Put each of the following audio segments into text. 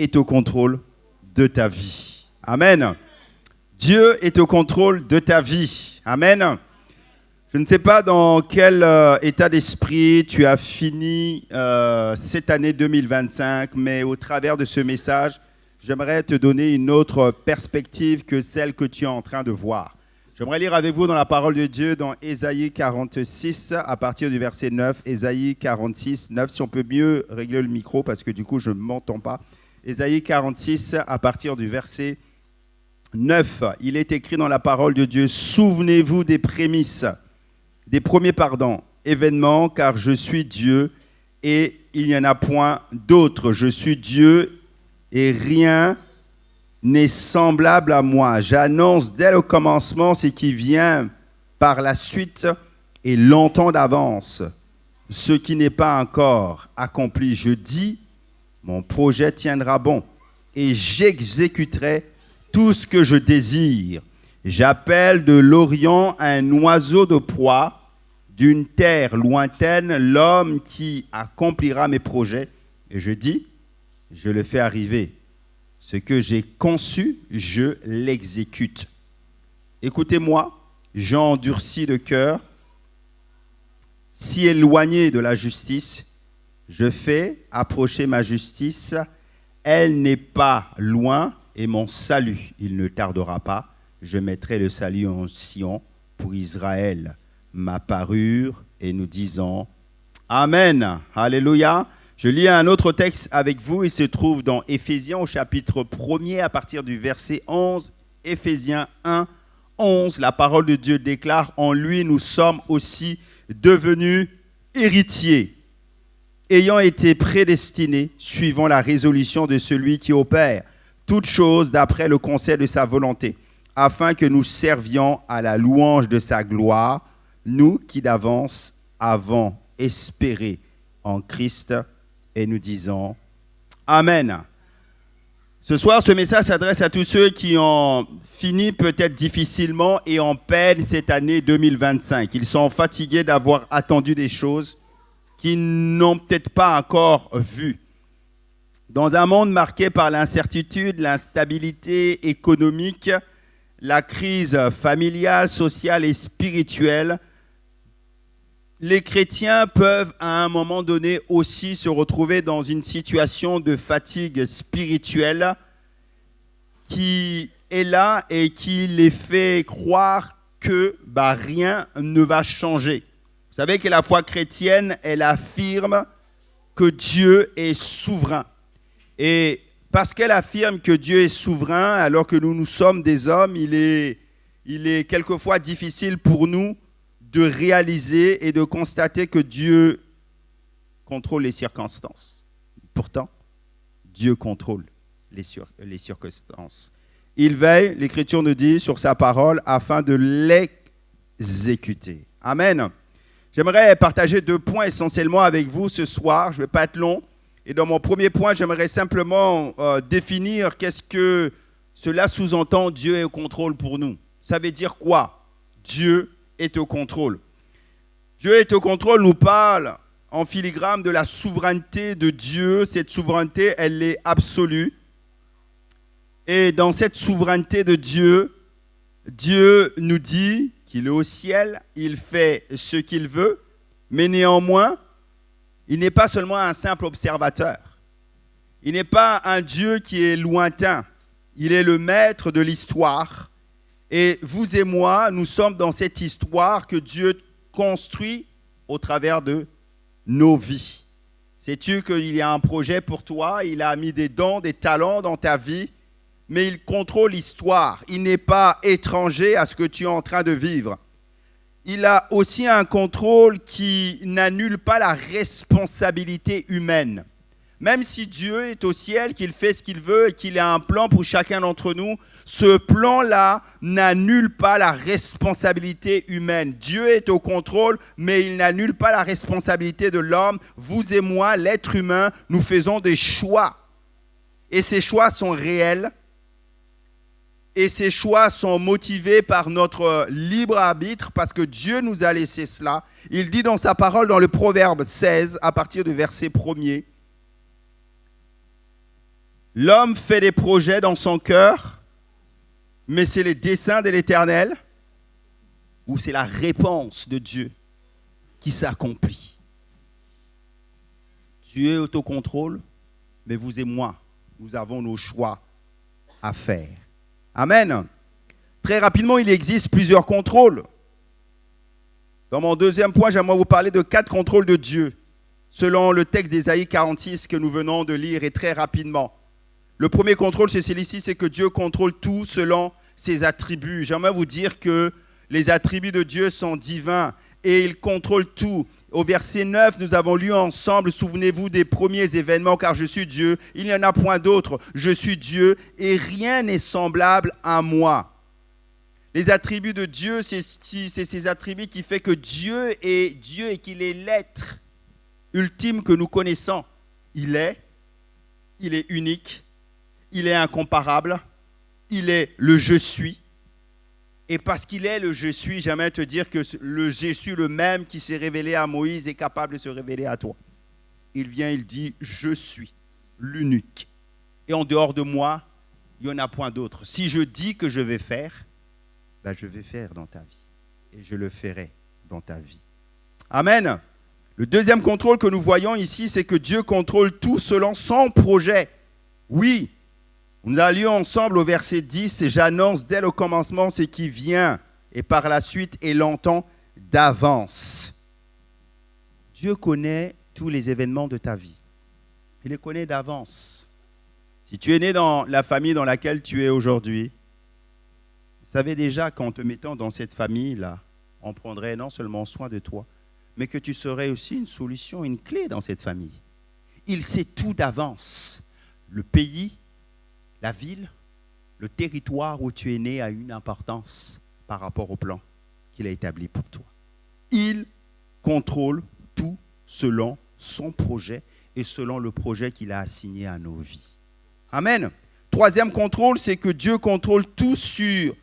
est au contrôle de ta vie. Amen. Dieu est au contrôle de ta vie. Amen. Je ne sais pas dans quel état d'esprit tu as fini cette année 2025, mais au travers de ce message, j'aimerais te donner une autre perspective que celle que tu es en train de voir. J'aimerais lire avec vous dans la parole de Dieu, dans Ésaïe 46, à partir du verset 9. Ésaïe 46, 9, si on peut mieux régler le micro, parce que du coup, je ne m'entends pas. Ésaïe 46, à partir du verset 9. Il est écrit dans la parole de Dieu, « Souvenez-vous des prémices, des premiers événements, car je suis Dieu, et il n'y en a point d'autre. Je suis Dieu, et rien n'est semblable à moi. J'annonce dès le commencement ce qui vient par la suite et longtemps d'avance, ce qui n'est pas encore accompli. Je dis, mon projet tiendra bon et j'exécuterai tout ce que je désire. J'appelle de l'Orient un oiseau de proie, d'une terre lointaine, l'homme qui accomplira mes projets. Et je dis, je le fais arriver. Ce que j'ai conçu, je l'exécute. Écoutez-moi, j'ai endurci de cœur, si éloigné de la justice, je fais approcher ma justice. Elle n'est pas loin et mon salut, il ne tardera pas. Je mettrai le salut en Sion pour Israël. Ma parure, et nous disons Amen. Alléluia. Je lis un autre texte avec vous, il se trouve dans Éphésiens au chapitre 1er à partir du verset 11. Éphésiens 1, 11, la parole de Dieu déclare « En lui, nous sommes aussi devenus héritiers, ayant été prédestinés, suivant la résolution de celui qui opère toutes choses d'après le conseil de sa volonté, afin que nous servions à la louange de sa gloire, nous qui d'avance avons espéré en Christ. » Et nous disons Amen. Ce soir, ce message s'adresse à tous ceux qui ont fini peut-être difficilement et en peine cette année 2025. Ils sont fatigués d'avoir attendu des choses qu'ils n'ont peut-être pas encore vues. Dans un monde marqué par l'incertitude, l'instabilité économique, la crise familiale, sociale et spirituelle, les chrétiens peuvent à un moment donné aussi se retrouver dans une situation de fatigue spirituelle qui est là et qui les fait croire que rien ne va changer. Vous savez que la foi chrétienne, elle affirme que Dieu est souverain. Et parce qu'elle affirme que Dieu est souverain, alors que nous sommes des hommes, il est quelquefois difficile pour nous de réaliser et de constater que Dieu contrôle les circonstances. Pourtant, Dieu contrôle les circonstances. Il veille, l'Écriture nous dit, sur sa parole afin de l'exécuter. Amen. J'aimerais partager 2 points essentiellement avec vous ce soir. Je ne vais pas être long. Et dans mon premier point, j'aimerais simplement définir qu'est-ce que cela sous-entend Dieu est au contrôle pour nous. Ça veut dire quoi? Dieu est au contrôle. Dieu est au contrôle nous parle en filigrane de la souveraineté de Dieu. Cette souveraineté, elle est absolue. Et dans cette souveraineté de Dieu, Dieu nous dit qu'il est au ciel, il fait ce qu'il veut, mais néanmoins, il n'est pas seulement un simple observateur. Il n'est pas un Dieu qui est lointain. Il est le maître de l'histoire. Et vous et moi, nous sommes dans cette histoire que Dieu construit au travers de nos vies. Sais-tu qu'il y a un projet pour toi? Il a mis des dons, des talents dans ta vie, mais il contrôle l'histoire. Il n'est pas étranger à ce que tu es en train de vivre. Il a aussi un contrôle qui n'annule pas la responsabilité humaine. Même si Dieu est au ciel, qu'il fait ce qu'il veut et qu'il a un plan pour chacun d'entre nous, ce plan-là n'annule pas la responsabilité humaine. Dieu est au contrôle, mais il n'annule pas la responsabilité de l'homme. Vous et moi, l'être humain, nous faisons des choix. Et ces choix sont réels. Et ces choix sont motivés par notre libre arbitre parce que Dieu nous a laissé cela. Il dit dans sa parole, dans le Proverbe 16, à partir du verset 1er, L'homme fait des projets dans son cœur, mais c'est les desseins de l'Éternel ou c'est la réponse de Dieu qui s'accomplit. Dieu est autocontrôle, mais vous et moi, nous avons nos choix à faire. Amen. Très rapidement, il existe plusieurs contrôles. Dans mon deuxième point, j'aimerais vous parler de 4 contrôles de Dieu, selon le texte d'Ésaïe 46 que nous venons de lire, et très rapidement. Le premier contrôle, c'est celui-ci, c'est que Dieu contrôle tout selon ses attributs. J'aimerais vous dire que les attributs de Dieu sont divins et il contrôle tout. Au verset 9, nous avons lu ensemble, souvenez-vous des premiers événements, car je suis Dieu, il n'y en a point d'autre. Je suis Dieu et rien n'est semblable à moi. Les attributs de Dieu, c'est ces attributs qui font que Dieu est Dieu et qu'il est l'être ultime que nous connaissons. Il est unique, il est incomparable, il est le je suis. Et parce qu'il est le je suis, j'aimerais te dire que le je suis, le même qui s'est révélé à Moïse, est capable de se révéler à toi. Il vient, il dit, je suis l'unique. Et en dehors de moi, il n'y en a point d'autre. Si je dis que je vais faire, ben je vais faire dans ta vie. Et je le ferai dans ta vie. Amen. Le deuxième contrôle que nous voyons ici, c'est que Dieu contrôle tout selon son projet. Oui. Nous allions ensemble au verset 10 et j'annonce dès le commencement ce qui vient et par la suite et longtemps d'avance. Dieu connaît tous les événements de ta vie. Il les connaît d'avance. Si tu es né dans la famille dans laquelle tu es aujourd'hui, vous savez déjà qu'en te mettant dans cette famille-là, on prendrait non seulement soin de toi, mais que tu serais aussi une solution, une clé dans cette famille. Il sait tout d'avance. Le pays, la ville, le territoire où tu es né a une importance par rapport au plan qu'il a établi pour toi. Il contrôle tout selon son projet et selon le projet qu'il a assigné à nos vies. Amen. Troisième contrôle, c'est que Dieu contrôle tout selon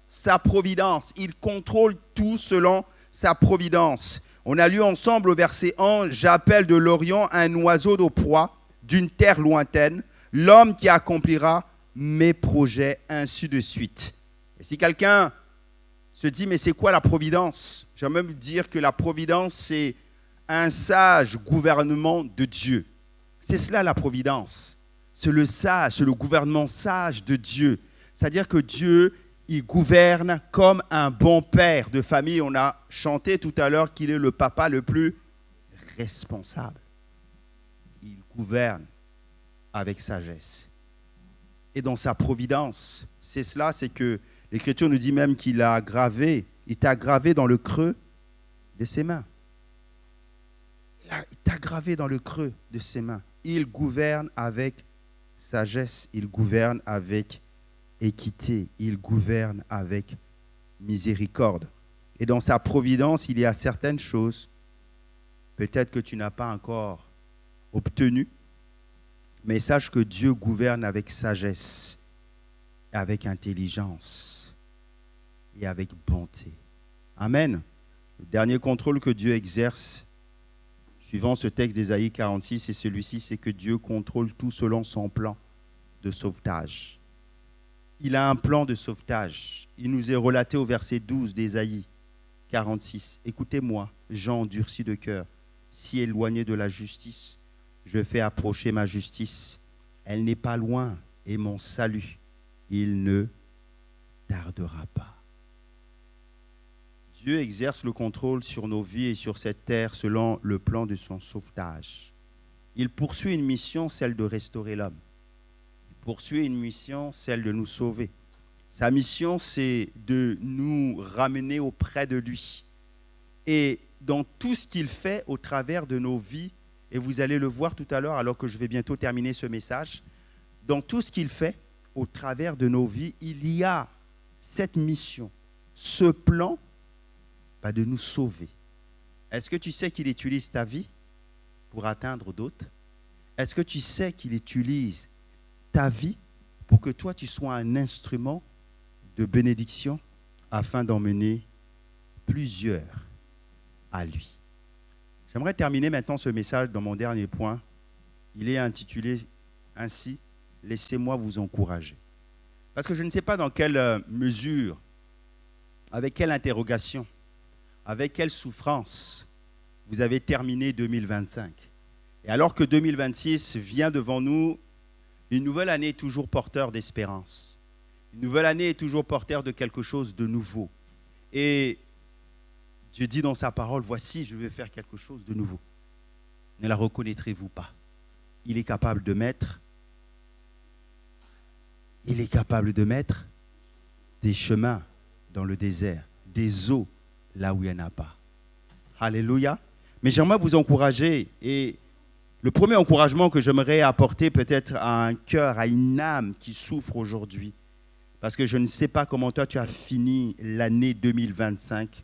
sa providence. Il contrôle tout selon sa providence. On a lu ensemble au verset 1, « J'appelle de l'Orient un oiseau de proie, d'une terre lointaine, l'homme qui accomplira mes projets, ainsi de suite. » Et si quelqu'un se dit, mais c'est quoi la providence? J'aimerais même dire que la providence, c'est un sage gouvernement de Dieu. C'est cela la providence. C'est le gouvernement sage de Dieu. C'est-à-dire que Dieu, il gouverne comme un bon père de famille. On a chanté tout à l'heure qu'il est le papa le plus responsable. Il gouverne avec sagesse. Et dans sa providence, c'est cela, c'est que l'Écriture nous dit même qu'il t'a gravé dans le creux de ses mains. Il t'a gravé dans le creux de ses mains. Il gouverne avec sagesse, il gouverne avec équité, il gouverne avec miséricorde. Et dans sa providence, il y a certaines choses, peut-être que tu n'as pas encore obtenu, mais sache que Dieu gouverne avec sagesse, avec intelligence et avec bonté. Amen. Le dernier contrôle que Dieu exerce, suivant ce texte d'Ésaïe 46, c'est celui-ci, c'est que Dieu contrôle tout selon son plan de sauvetage. Il a un plan de sauvetage. Il nous est relaté au verset 12 d'Ésaïe 46. « Écoutez-moi, gens endurcis de cœur, si éloignés de la justice, je fais approcher ma justice. Elle n'est pas loin et mon salut, il ne tardera pas. » Dieu exerce le contrôle sur nos vies et sur cette terre selon le plan de son sauvetage. Il poursuit une mission, celle de restaurer l'homme. Il poursuit une mission, celle de nous sauver. Sa mission, c'est de nous ramener auprès de lui. Et dans tout ce qu'il fait au travers de nos vies, et vous allez le voir tout à l'heure alors que je vais bientôt terminer ce message, dans tout ce qu'il fait au travers de nos vies, il y a cette mission, ce plan de nous sauver. Est-ce que tu sais qu'il utilise ta vie pour atteindre d'autres? Est-ce que tu sais qu'il utilise ta vie pour que toi tu sois un instrument de bénédiction afin d'emmener plusieurs à lui? J'aimerais terminer maintenant ce message dans mon dernier point Il est intitulé ainsi « Laissez-moi vous encourager ». Parce que je ne sais pas dans quelle mesure, avec quelle interrogation, avec quelle souffrance vous avez terminé 2025. Et alors que 2026 vient devant nous, une nouvelle année est toujours porteur d'espérance. Une nouvelle année est toujours porteur de quelque chose de nouveau. Et Dieu dit dans sa parole, voici, je vais faire quelque chose de nouveau. Ne la reconnaîtrez-vous pas? Il est capable de mettre des chemins dans le désert, des eaux là où il n'y en a pas. Alléluia. Mais j'aimerais vous encourager, et le premier encouragement que j'aimerais apporter peut-être à un cœur, à une âme qui souffre aujourd'hui, parce que je ne sais pas comment toi tu as fini l'année 2025,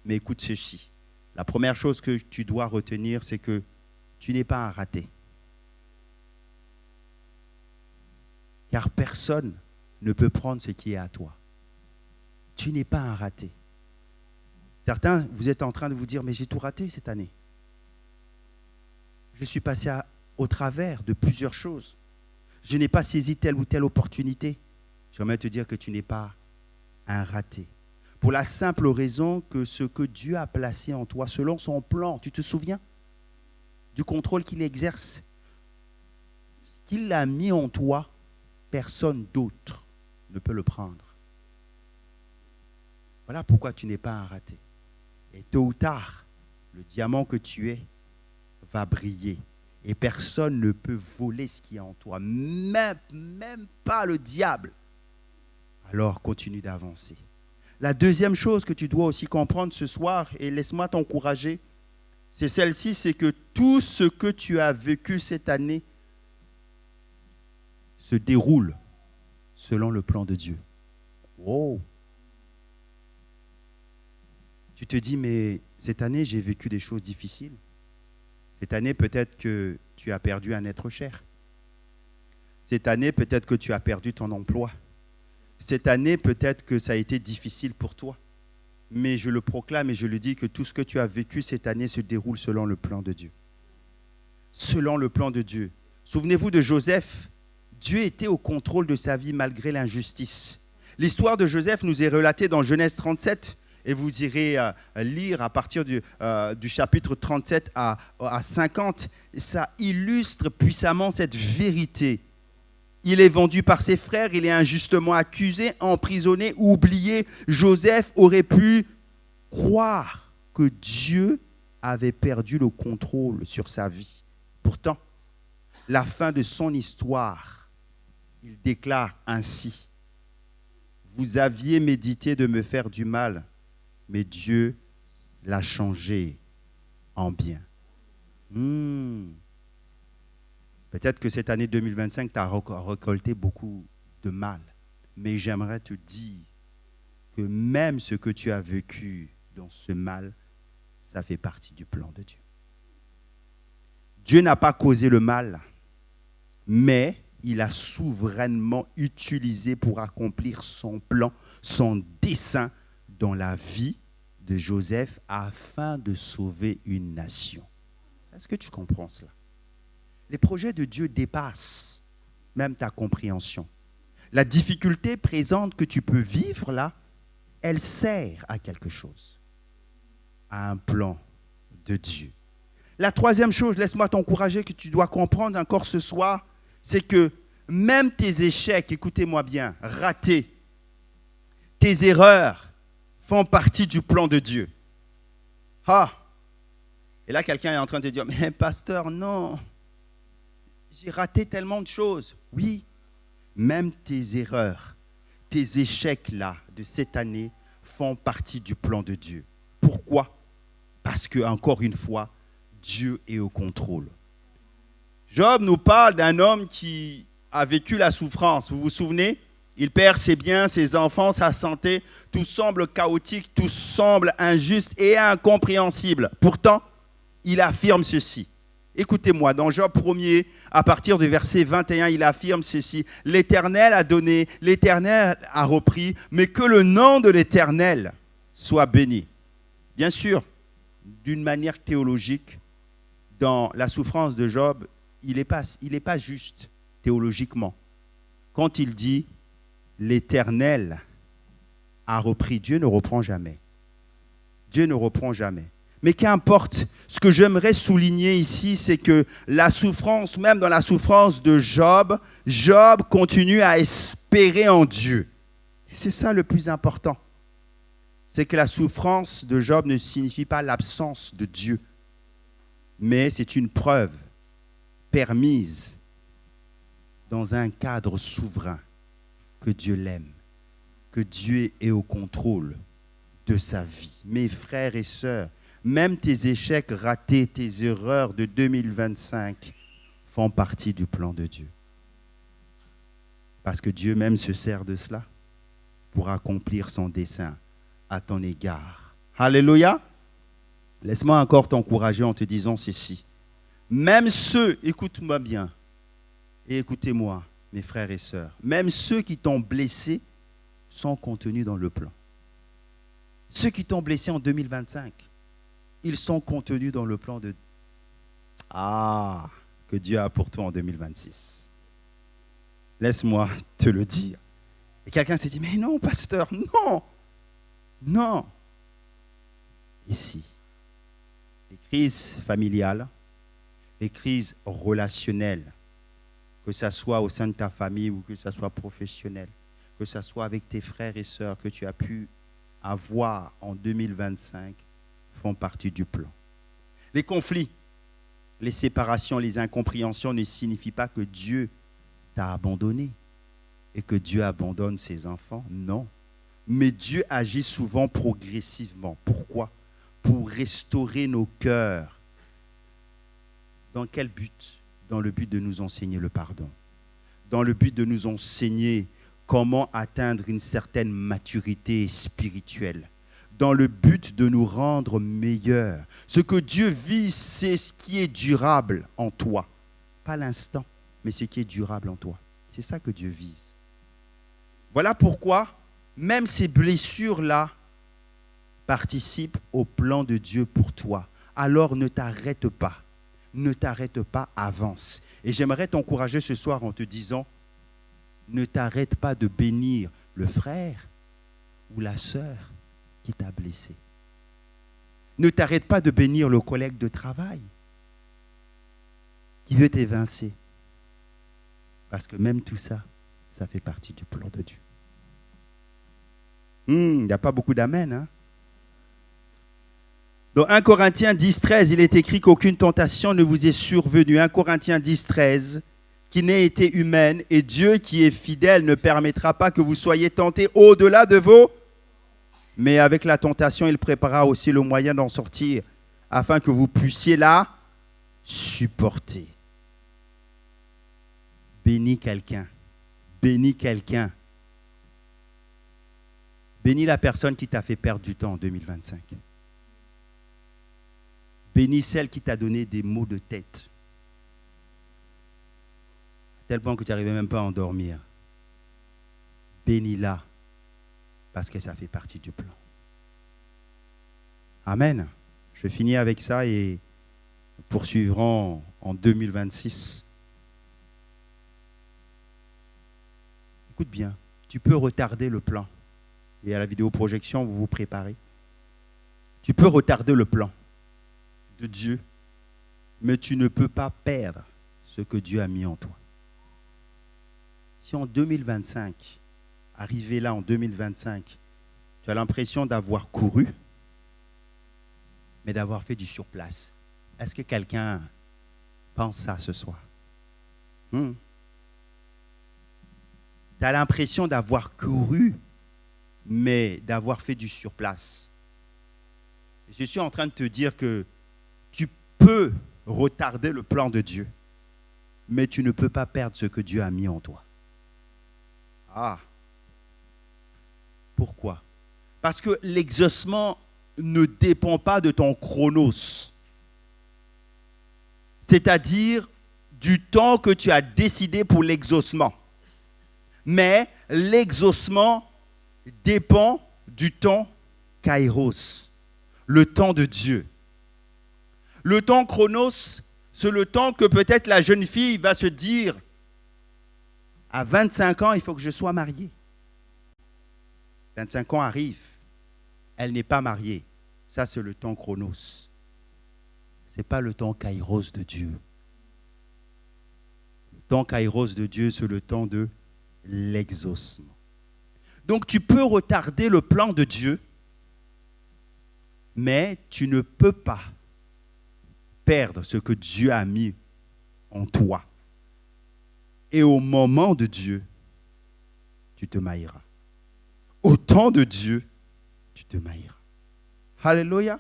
mais écoute ceci. La première chose que tu dois retenir, c'est que tu n'es pas un raté. Car personne ne peut prendre ce qui est à toi. Tu n'es pas un raté. Certains, vous êtes en train de vous dire, mais j'ai tout raté cette année. Je suis passé au travers de plusieurs choses. Je n'ai pas saisi telle ou telle opportunité. J'aimerais te dire que tu n'es pas un raté. Pour la simple raison que ce que Dieu a placé en toi, selon son plan, tu te souviens du contrôle qu'il exerce? Ce qu'il a mis en toi, personne d'autre ne peut le prendre. Voilà pourquoi tu n'es pas un raté. Et tôt ou tard, le diamant que tu es va briller. Et personne ne peut voler ce qui est en toi, même pas le diable. Alors continue d'avancer. La deuxième chose que tu dois aussi comprendre ce soir, et laisse-moi t'encourager, c'est celle-ci, c'est que tout ce que tu as vécu cette année se déroule selon le plan de Dieu. Oh! Tu te dis, mais cette année, j'ai vécu des choses difficiles. Cette année, peut-être que tu as perdu un être cher. Cette année, peut-être que tu as perdu ton emploi. Cette année, peut-être que ça a été difficile pour toi. Mais je le proclame et je le dis que tout ce que tu as vécu cette année se déroule selon le plan de Dieu. Selon le plan de Dieu. Souvenez-vous de Joseph. Dieu était au contrôle de sa vie malgré l'injustice. L'histoire de Joseph nous est relatée dans Genèse 37. Et vous irez lire à partir du chapitre 37 à 50. Ça illustre puissamment cette vérité. Il est vendu par ses frères, il est injustement accusé, emprisonné, oublié. Joseph aurait pu croire que Dieu avait perdu le contrôle sur sa vie. Pourtant, la fin de son histoire, il déclare ainsi. Vous aviez médité de me faire du mal, mais Dieu l'a changé en bien. Peut-être que cette année 2025, tu as récolté beaucoup de mal. Mais j'aimerais te dire que même ce que tu as vécu dans ce mal, ça fait partie du plan de Dieu. Dieu n'a pas causé le mal, mais il a souverainement utilisé pour accomplir son plan, son dessein dans la vie de Joseph afin de sauver une nation. Est-ce que tu comprends cela? Les projets de Dieu dépassent même ta compréhension. La difficulté présente que tu peux vivre là, elle sert à quelque chose, à un plan de Dieu. La troisième chose, laisse-moi t'encourager, que tu dois comprendre encore ce soir, c'est que même tes échecs, écoutez-moi bien, ratés, tes erreurs font partie du plan de Dieu. Ah! Et là, quelqu'un est en train de dire, mais pasteur, non, j'ai raté tellement de choses. Oui, même tes erreurs, tes échecs là de cette année font partie du plan de Dieu. Pourquoi? Parce que, encore une fois, Dieu est au contrôle. Job nous parle d'un homme qui a vécu la souffrance. Vous vous souvenez? Il perd ses biens, ses enfants, sa santé. Tout semble chaotique, tout semble injuste et incompréhensible. Pourtant, il affirme ceci. Écoutez-moi, dans Job 1er, à partir du verset 21, il affirme ceci. L'Éternel a donné, l'Éternel a repris, mais que le nom de l'Éternel soit béni. Bien sûr, d'une manière théologique, dans la souffrance de Job, il n'est pas juste théologiquement. Quand il dit « l'Éternel a repris », Dieu ne reprend jamais. Dieu ne reprend jamais. Mais qu'importe, ce que j'aimerais souligner ici, c'est que la souffrance, même dans la souffrance de Job, Job continue à espérer en Dieu. Et c'est ça le plus important. C'est que la souffrance de Job ne signifie pas l'absence de Dieu, mais c'est une preuve permise dans un cadre souverain que Dieu l'aime, que Dieu est au contrôle de sa vie. Mes frères et sœurs, même tes échecs ratés, tes erreurs de 2025 font partie du plan de Dieu. Parce que Dieu même se sert de cela pour accomplir son dessein à ton égard. Alléluia. Laisse-moi encore t'encourager en te disant ceci. Même ceux, écoute-moi bien, et écoutez-moi, mes frères et sœurs, même ceux qui t'ont blessé sont contenus dans le plan. Ceux qui t'ont blessé en 2025, ils sont contenus dans le plan de que Dieu a pour toi en 2026. Laisse-moi te le dire. Et quelqu'un se dit, mais non, pasteur, non, non. Ici, les crises familiales, les crises relationnelles, que ce soit au sein de ta famille ou que ce soit professionnel, que ce soit avec tes frères et sœurs que tu as pu avoir en 2025, font partie du plan. Les conflits, les séparations, les incompréhensions ne signifient pas que Dieu t'a abandonné et que Dieu abandonne ses enfants. Non. Mais Dieu agit souvent progressivement. Pourquoi? Pour restaurer nos cœurs. Dans quel but? Dans le but de nous enseigner le pardon. Dans le but de nous enseigner comment atteindre une certaine maturité spirituelle. Dans le but de nous rendre meilleurs. Ce que Dieu vise, c'est ce qui est durable en toi. Pas l'instant, mais ce qui est durable en toi. C'est ça que Dieu vise. Voilà pourquoi, même ces blessures-là participent au plan de Dieu pour toi. Alors ne t'arrête pas. Ne t'arrête pas, avance. Et j'aimerais t'encourager ce soir en te disant, ne t'arrête pas de bénir le frère ou la sœur qui t'a blessé. Ne t'arrête pas de bénir le collègue de travail qui veut t'évincer. Parce que même tout ça, ça fait partie du plan de Dieu. Il n'y a pas beaucoup d'amen, hein? Dans 1 Corinthiens 10, 13, il est écrit qu'aucune tentation ne vous est survenue. 1 Corinthiens 10, 13, qui n'ait été humaine, et Dieu qui est fidèle ne permettra pas que vous soyez tentés au-delà de vos. Mais avec la tentation, il préparera aussi le moyen d'en sortir, afin que vous puissiez la supporter. Bénis quelqu'un. Bénis quelqu'un. Bénis la personne qui t'a fait perdre du temps en 2025. Bénis celle qui t'a donné des maux de tête. À tel point que tu n'arrivais même pas à endormir. Bénis-la. Parce que ça fait partie du plan. Amen. Je finis avec ça et nous poursuivrons en 2026. Écoute bien, tu peux retarder le plan. Et à la vidéoprojection, vous vous préparez. Tu peux retarder le plan de Dieu, mais tu ne peux pas perdre ce que Dieu a mis en toi. Si en 2025, arrivé là en 2025, tu as l'impression d'avoir couru, mais d'avoir fait du surplace, est-ce que quelqu'un pense ça ce soir? Tu as l'impression d'avoir couru, mais d'avoir fait du surplace. Je suis en train de te dire que tu peux retarder le plan de Dieu, mais tu ne peux pas perdre ce que Dieu a mis en toi. Pourquoi? Parce que l'exaucement ne dépend pas de ton chronos. C'est-à-dire du temps que tu as décidé pour l'exaucement. Mais l'exaucement dépend du temps kairos, le temps de Dieu. Le temps chronos, C'est le temps que peut-être la jeune fille va se dire, à 25 ans, il faut que je sois mariée. 25 ans arrivent, elle n'est pas mariée. Ça, c'est le temps chronos. Ce n'est pas le temps kairos de Dieu. Le temps kairos de Dieu, c'est le temps de l'exaucement. Donc, tu peux retarder le plan de Dieu, mais tu ne peux pas perdre ce que Dieu a mis en toi. Et au moment de Dieu, tu te mailleras. Au temps de Dieu, tu te mailleras. Alléluia.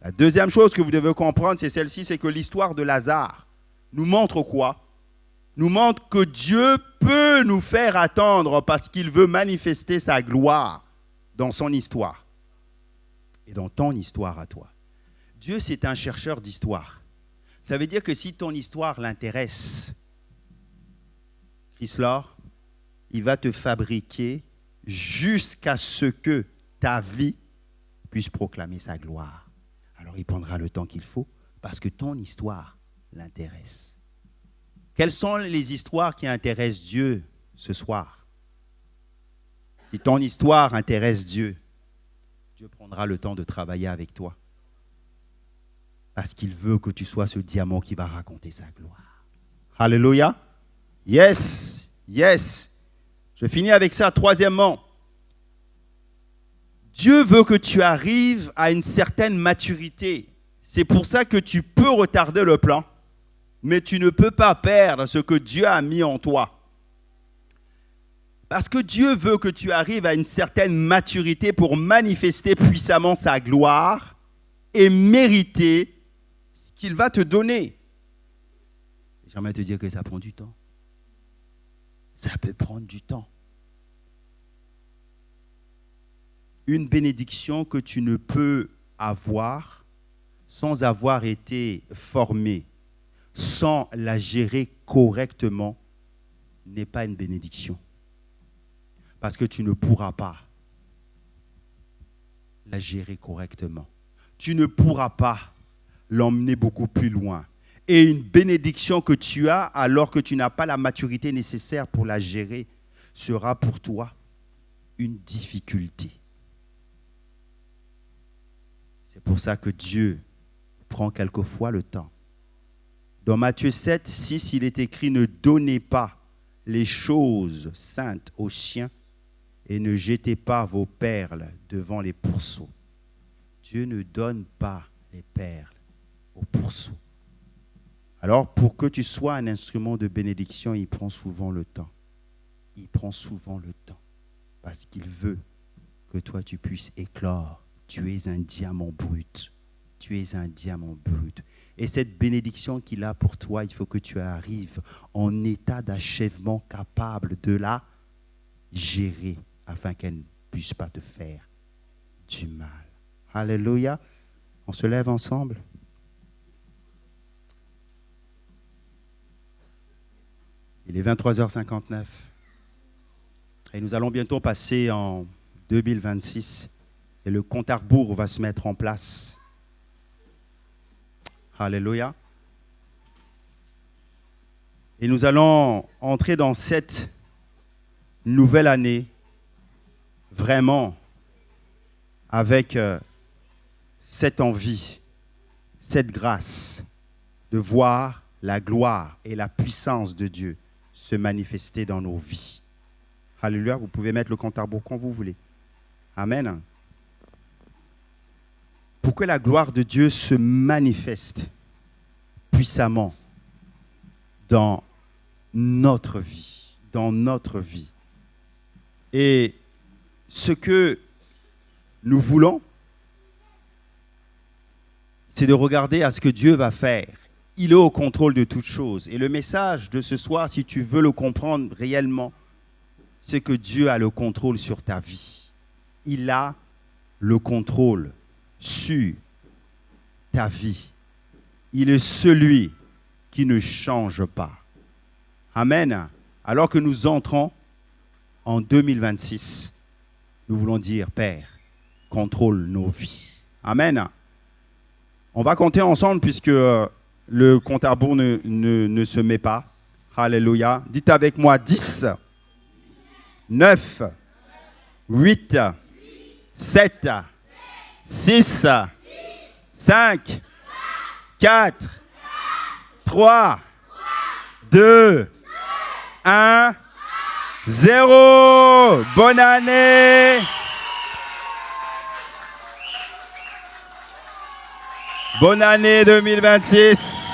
La deuxième chose que vous devez comprendre, c'est celle-ci, c'est que l'histoire de Lazare nous montre quoi? Nous montre que Dieu peut nous faire attendre parce qu'il veut manifester sa gloire dans son histoire et dans ton histoire à toi. Dieu, c'est un chercheur d'histoire. Ça veut dire que si ton histoire l'intéresse, Chris-Laure, il va te fabriquer jusqu'à ce que ta vie puisse proclamer sa gloire. Alors il prendra le temps qu'il faut parce que ton histoire l'intéresse. Quelles sont les histoires qui intéressent Dieu ce soir? Si ton histoire intéresse Dieu, Dieu prendra le temps de travailler avec toi. Parce qu'il veut que tu sois ce diamant qui va raconter sa gloire. Alléluia. Yes, yes. Je finis avec ça. Troisièmement, Dieu veut que tu arrives à une certaine maturité. C'est pour ça que tu peux retarder le plan, mais tu ne peux pas perdre ce que Dieu a mis en toi. Parce que Dieu veut que tu arrives à une certaine maturité pour manifester puissamment sa gloire et mériter ce qu'il va te donner. J'aimerais te dire que ça prend du temps. Ça peut prendre du temps. Une bénédiction que tu ne peux avoir sans avoir été formé, sans la gérer correctement, n'est pas une bénédiction. Parce que tu ne pourras pas la gérer correctement. Tu ne pourras pas l'emmener beaucoup plus loin. Et une bénédiction que tu as alors que tu n'as pas la maturité nécessaire pour la gérer sera pour toi une difficulté. C'est pour ça que Dieu prend quelquefois le temps. Dans Matthieu 7, 6, il est écrit « Ne donnez pas les choses saintes aux chiens et ne jetez pas vos perles devant les pourceaux. » Dieu ne donne pas les perles aux pourceaux. Alors, pour que tu sois un instrument de bénédiction, il prend souvent le temps. Il prend souvent le temps parce qu'il veut que toi, tu puisses éclore. Tu es un diamant brut. Tu es un diamant brut. Et cette bénédiction qu'il a pour toi, il faut que tu arrives en état d'achèvement capable de la gérer afin qu'elle ne puisse pas te faire du mal. Alléluia. On se lève ensemble. Il est 23h59. Et nous allons bientôt passer en 2026. Et le compte à rebours va se mettre en place. Alléluia. Et nous allons entrer dans cette nouvelle année vraiment avec cette envie, cette grâce de voir la gloire et la puissance de Dieu se manifester dans nos vies. Alléluia. Vous pouvez mettre le compte à rebours quand vous voulez. Amen. Pour que la gloire de Dieu se manifeste puissamment dans notre vie, Et ce que nous voulons, c'est de regarder à ce que Dieu va faire. Il est au contrôle de toutes choses. Et le message de ce soir, si tu veux le comprendre réellement, c'est que Dieu a le contrôle sur ta vie. Il a le contrôle sur ta vie. Il est celui qui ne change pas. Amen. Alors que nous entrons en 2026, nous voulons dire, Père, contrôle nos vies. Amen. On va compter ensemble puisque le compte à rebours ne se met pas. Alléluia. Dites avec moi 10, 9, 8, 7, 6, 5, 4, 3, 2, 1, 0. Bonne année. Bonne année 2026.